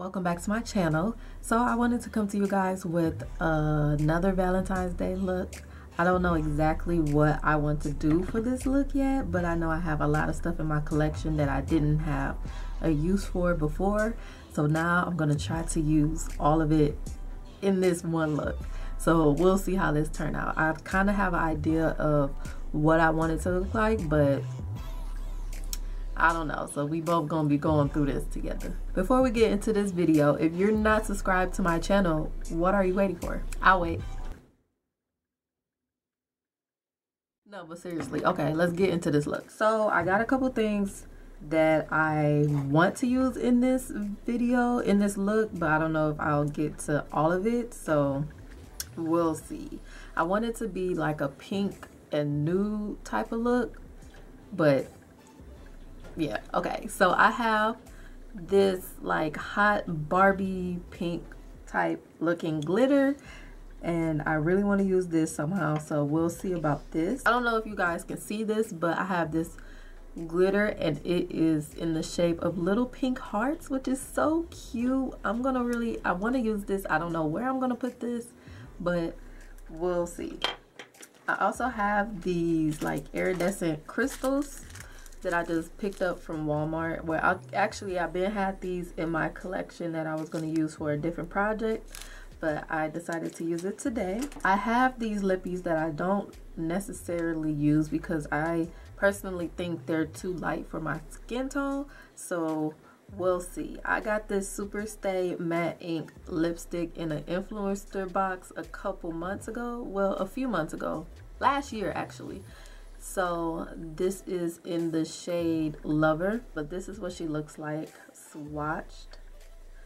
welcome back to my channel. So I wanted to come to you guys with another Valentine's Day look. I don't know exactly what I want to do for this look yet, but I know I have a lot of stuff in my collection that I didn't have a use for before. So now I'm gonna try to use all of it in this one look. So we'll see how this turn out. I kind of have an idea of what I want it to look like, but I don't know. So we both gonna be going through this together. Before we get into this video, if you're not subscribed to my channel, what are you waiting for? I'll wait. No, but seriously, okay, let's get into this look. So I got a couple things that I want to use in this video, in this look, but I don't know if I'll get to all of it, so we'll see. I want it to be like a pink and nude type of look, but yeah, okay. So I have this like hot Barbie pink type looking glitter, and I really want to use this somehow, so we'll see about this. I don't know if you guys can see this, but I have this glitter and it is in the shape of little pink hearts, which is so cute. I want to use this. I don't know where I'm gonna put this, but we'll see. I also have these like iridescent crystals that I just picked up from Walmart. Well, I've been had these in my collection that I was going to use for a different project, but I decided to use it today. I have these lippies that I don't necessarily use because I personally think they're too light for my skin tone, so we'll see. I got this Super Stay Matte Ink lipstick in an influencer box a couple months ago. Well, a few months ago. Last year, actually. So this is in the shade Lover, but this is what she looks like swatched.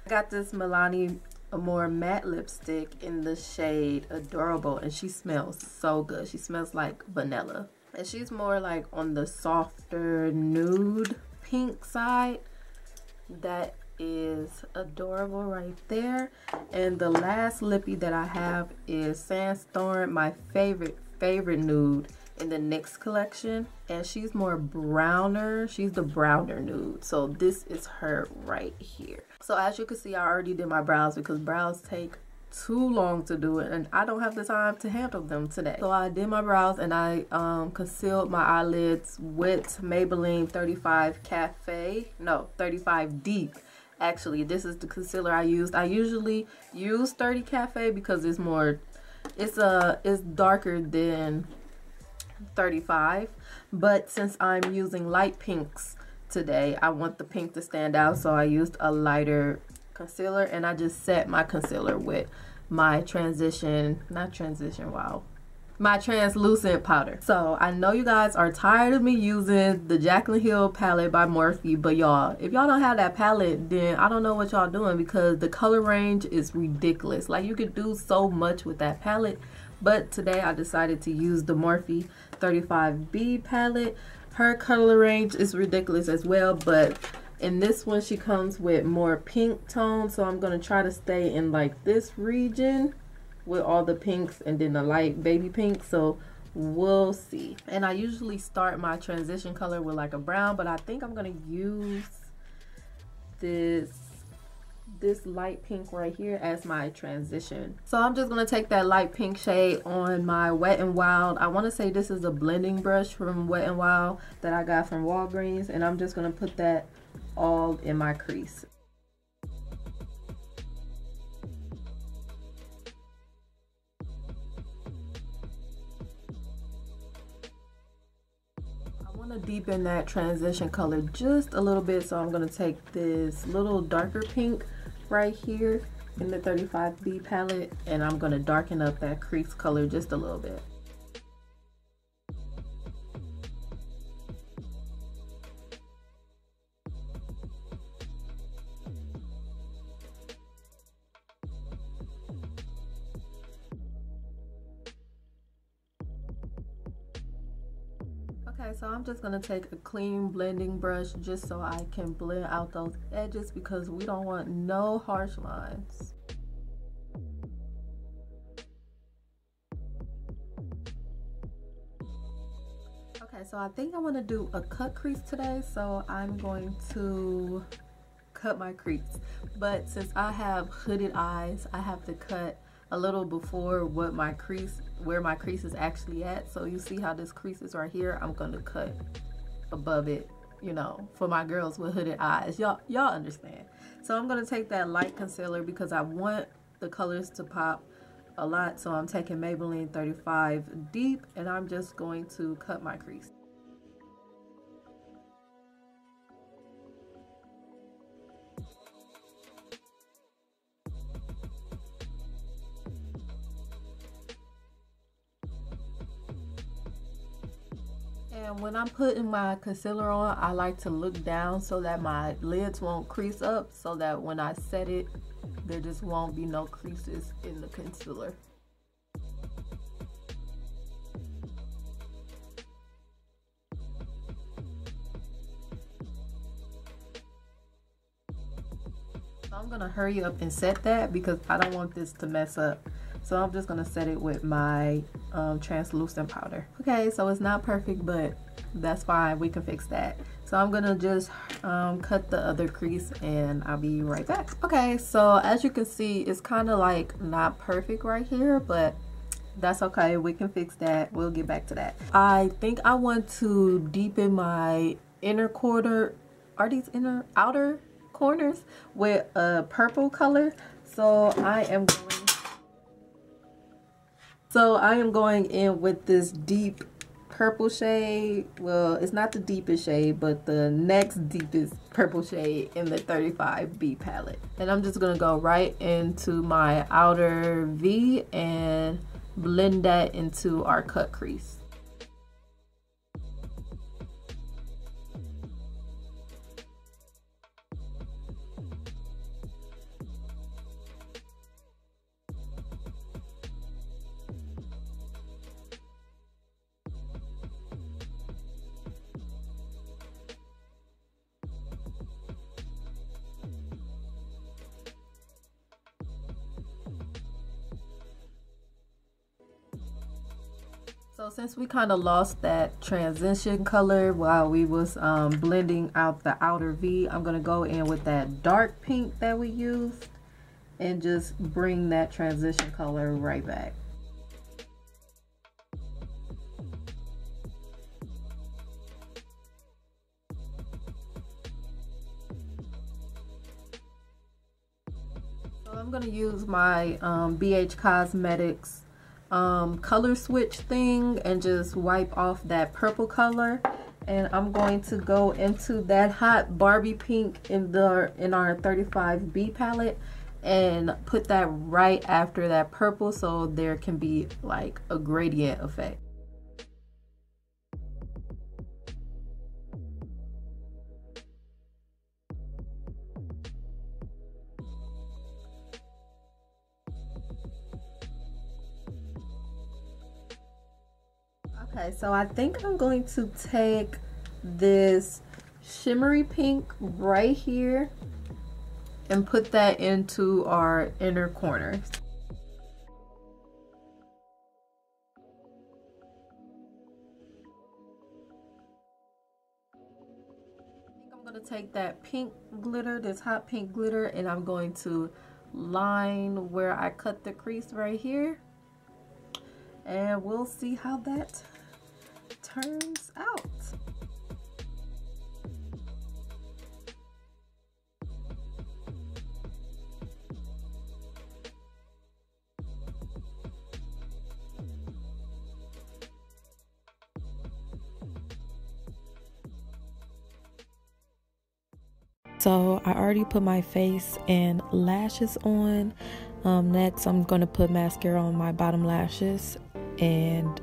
I got this Milani Amore matte lipstick in the shade Adorable, and she smells so good. She smells like vanilla, and she's more like on the softer nude pink side. That is Adorable right there. And the last lippy that I have is Sandstorm, my favorite nude in the NYX collection, and she's more browner. She's the browner nude, so this is her right here. So as you can see, I already did my brows because brows take too long to do it, and I don't have the time to handle them today. So I did my brows, and I concealed my eyelids with Maybelline 35 Deep. Actually, this is the concealer I used. I usually use 30 Cafe because it's more, it's darker than 35, but since I'm using light pinks today, I want the pink to stand out, so I used a lighter concealer, and I just set my concealer with my my translucent powder. So I know you guys are tired of me using the Jaclyn Hill palette by Morphe, but y'all, if y'all don't have that palette, then I don't know what y'all doing, because the color range is ridiculous. Like, you could do so much with that palette, but today I decided to use the Morphe 35B palette. Her color range is ridiculous as well, but in this one she comes with more pink tones, so I'm going to try to stay in like this region with all the pinks and then the light baby pink, so we'll see. And I usually start my transition color with like a brown, but I think I'm going to use this light pink right here as my transition. So I'm just going to take that light pink shade on my Wet n Wild. I want to say this is a blending brush from Wet n Wild that I got from Walgreens, and I'm just going to put that all in my crease. I want to deepen that transition color just a little bit, so I'm going to take this little darker pink right here in the 35B palette, and I'm going to darken up that crease color just a little bit. Okay, so I'm just going to take a clean blending brush just so I can blend out those edges, because we don't want no harsh lines. Okay, so I think I want to do a cut crease today, so I'm going to cut my crease. But since I have hooded eyes, I have to cut a little before where my crease is actually at. So you see how this crease is right here? I'm gonna cut above it, you know, for my girls with hooded eyes. Y'all understand. So I'm gonna take that light concealer because I want the colors to pop a lot. So I'm taking Maybelline 35 Deep, and I'm just going to cut my crease. And when I'm putting my concealer on, I like to look down so that my lids won't crease up, so that when I set it, there just won't be no creases in the concealer. So I'm gonna hurry up and set that because I don't want this to mess up. So I'm just gonna set it with my translucent powder. Okay, so it's not perfect, but that's fine, we can fix that. So I'm gonna just cut the other crease and I'll be right back. Okay, so as you can see, it's kind of like not perfect right here, but that's okay, we can fix that. We'll get back to that. I think I want to deepen my inner corner, are these outer corners, with a purple color. So I am going in with this deep purple shade. Well, it's not the deepest shade, but the next deepest purple shade in the 35B palette. And I'm just gonna go right into my outer V and blend that into our cut crease. So since we kind of lost that transition color while we was blending out the outer V, I'm going to go in with that dark pink that we used and just bring that transition color right back. So I'm going to use my BH Cosmetics color switch thing and just wipe off that purple color, and I'm going to go into that hot Barbie pink in our 35B palette and put that right after that purple so there can be like a gradient effect. Okay, so I think I'm going to take this shimmery pink right here and put that into our inner corners. I think I'm going to take that pink glitter, this hot pink glitter, and I'm going to line where I cut the crease right here. And we'll see how that turns out. So I already put my face and lashes on. Next I'm going to put mascara on my bottom lashes and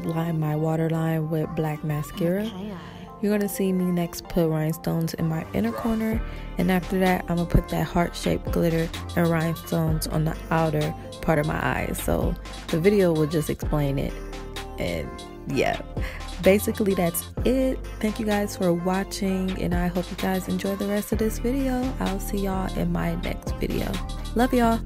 line my waterline with black mascara. Okay. You're going to see me next put rhinestones in my inner corner, and after that I'm going to put that heart-shaped glitter and rhinestones on the outer part of my eyes. So the video will just explain it, and yeah, basically that's it. Thank you guys for watching, and I hope you guys enjoy the rest of this video. I'll see y'all in my next video. Love y'all.